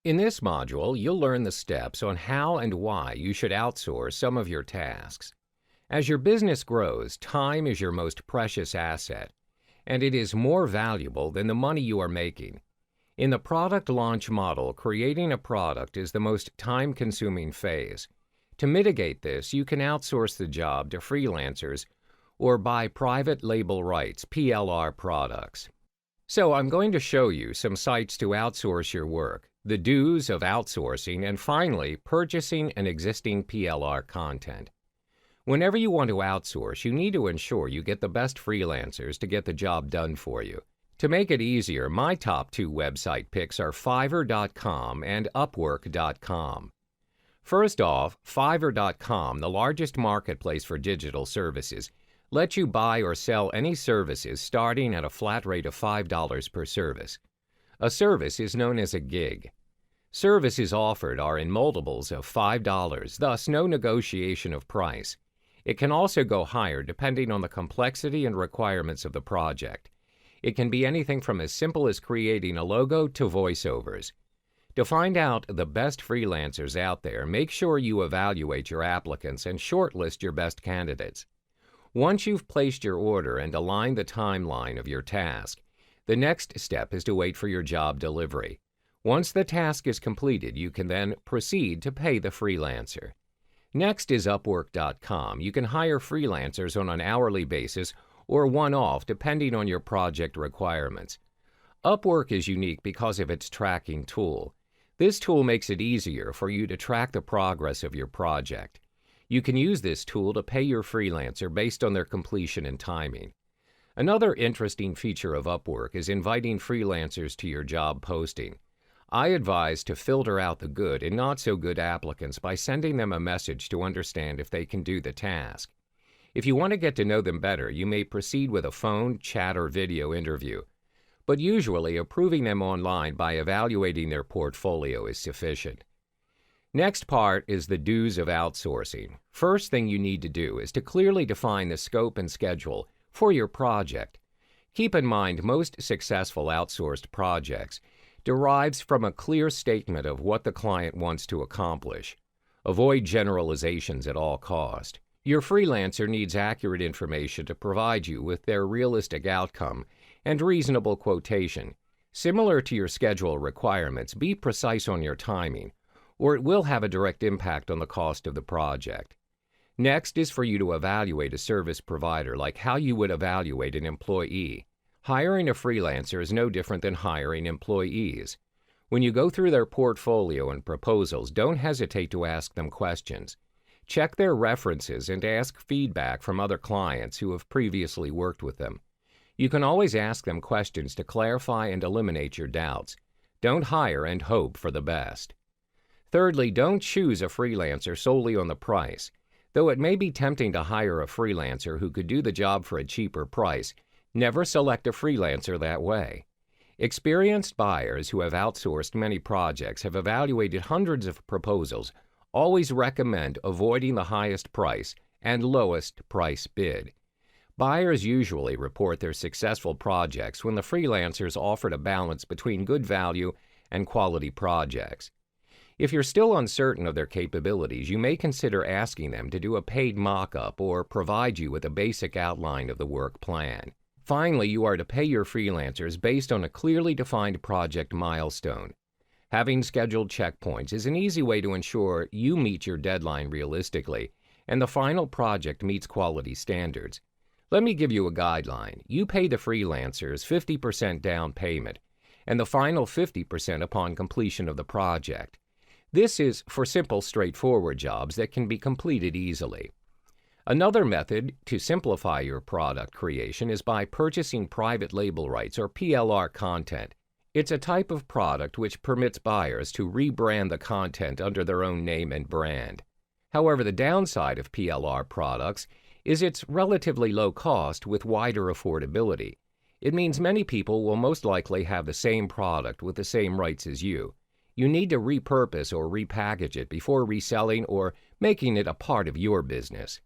In this module, you'll learn the steps on how and why you should outsource some of your tasks. As your business grows, time is your most precious asset, and it is more valuable than the money you are making. In the product launch model, creating a product is the most time-consuming phase. To mitigate this, you can outsource the job to freelancers or buy private label rights, PLR products. So I'm going to show you some sites to outsource your work, the do's of outsourcing, and finally, purchasing an existing PLR content. Whenever you want to outsource, you need to ensure you get the best freelancers to get the job done for you. To make it easier, my top two website picks are Fiverr.com and Upwork.com. First off, Fiverr.com, the largest marketplace for digital services, lets you buy or sell any services starting at a flat rate of $5 per service. A service is known as a gig. Services offered are in multiples of $5, thus no negotiation of price. It can also go higher depending on the complexity and requirements of the project. It can be anything from as simple as creating a logo to voiceovers. To find out the best freelancers out there, make sure you evaluate your applicants and shortlist your best candidates. Once you've placed your order and aligned the timeline of your task, the next step is to wait for your job delivery. Once the task is completed, you can then proceed to pay the freelancer. Next is Upwork.com. You can hire freelancers on an hourly basis or one-off depending on your project requirements. Upwork is unique because of its tracking tool. This tool makes it easier for you to track the progress of your project. You can use this tool to pay your freelancer based on their completion and timing. Another interesting feature of Upwork is inviting freelancers to your job posting. I advise to filter out the good and not so good applicants by sending them a message to understand if they can do the task. If you want to get to know them better, you may proceed with a phone, chat, or video interview. But usually, approving them online by evaluating their portfolio is sufficient. Next part is the do's of outsourcing. First thing you need to do is to clearly define the scope and schedule for your project. Keep in mind, most successful outsourced projects derives from a clear statement of what the client wants to accomplish. Avoid generalizations at all cost. Your freelancer needs accurate information to provide you with their realistic outcome and reasonable quotation. Similar to your schedule requirements, be precise on your timing, or it will have a direct impact on the cost of the project. Next is for you to evaluate a service provider like how you would evaluate an employee. Hiring a freelancer is no different than hiring employees. When you go through their portfolio and proposals, don't hesitate to ask them questions. Check their references and ask feedback from other clients who have previously worked with them. You can always ask them questions to clarify and eliminate your doubts. Don't hire and hope for the best. Thirdly, don't choose a freelancer solely on the price. Though it may be tempting to hire a freelancer who could do the job for a cheaper price, never select a freelancer that way. Experienced buyers who have outsourced many projects have evaluated hundreds of proposals, always recommend avoiding the highest price and lowest price bid. Buyers usually report their successful projects when the freelancers offered a balance between good value and quality projects. If you're still uncertain of their capabilities, you may consider asking them to do a paid mock-up or provide you with a basic outline of the work plan. Finally, you are to pay your freelancers based on a clearly defined project milestone. Having scheduled checkpoints is an easy way to ensure you meet your deadline realistically and the final project meets quality standards. Let me give you a guideline. You pay the freelancers 50% down payment and the final 50% upon completion of the project. This is for simple, straightforward jobs that can be completed easily. Another method to simplify your product creation is by purchasing private label rights or PLR content. It's a type of product which permits buyers to rebrand the content under their own name and brand. However, the downside of PLR products is its relatively low cost with wider affordability. It means many people will most likely have the same product with the same rights as you. You need to repurpose or repackage it before reselling or making it a part of your business.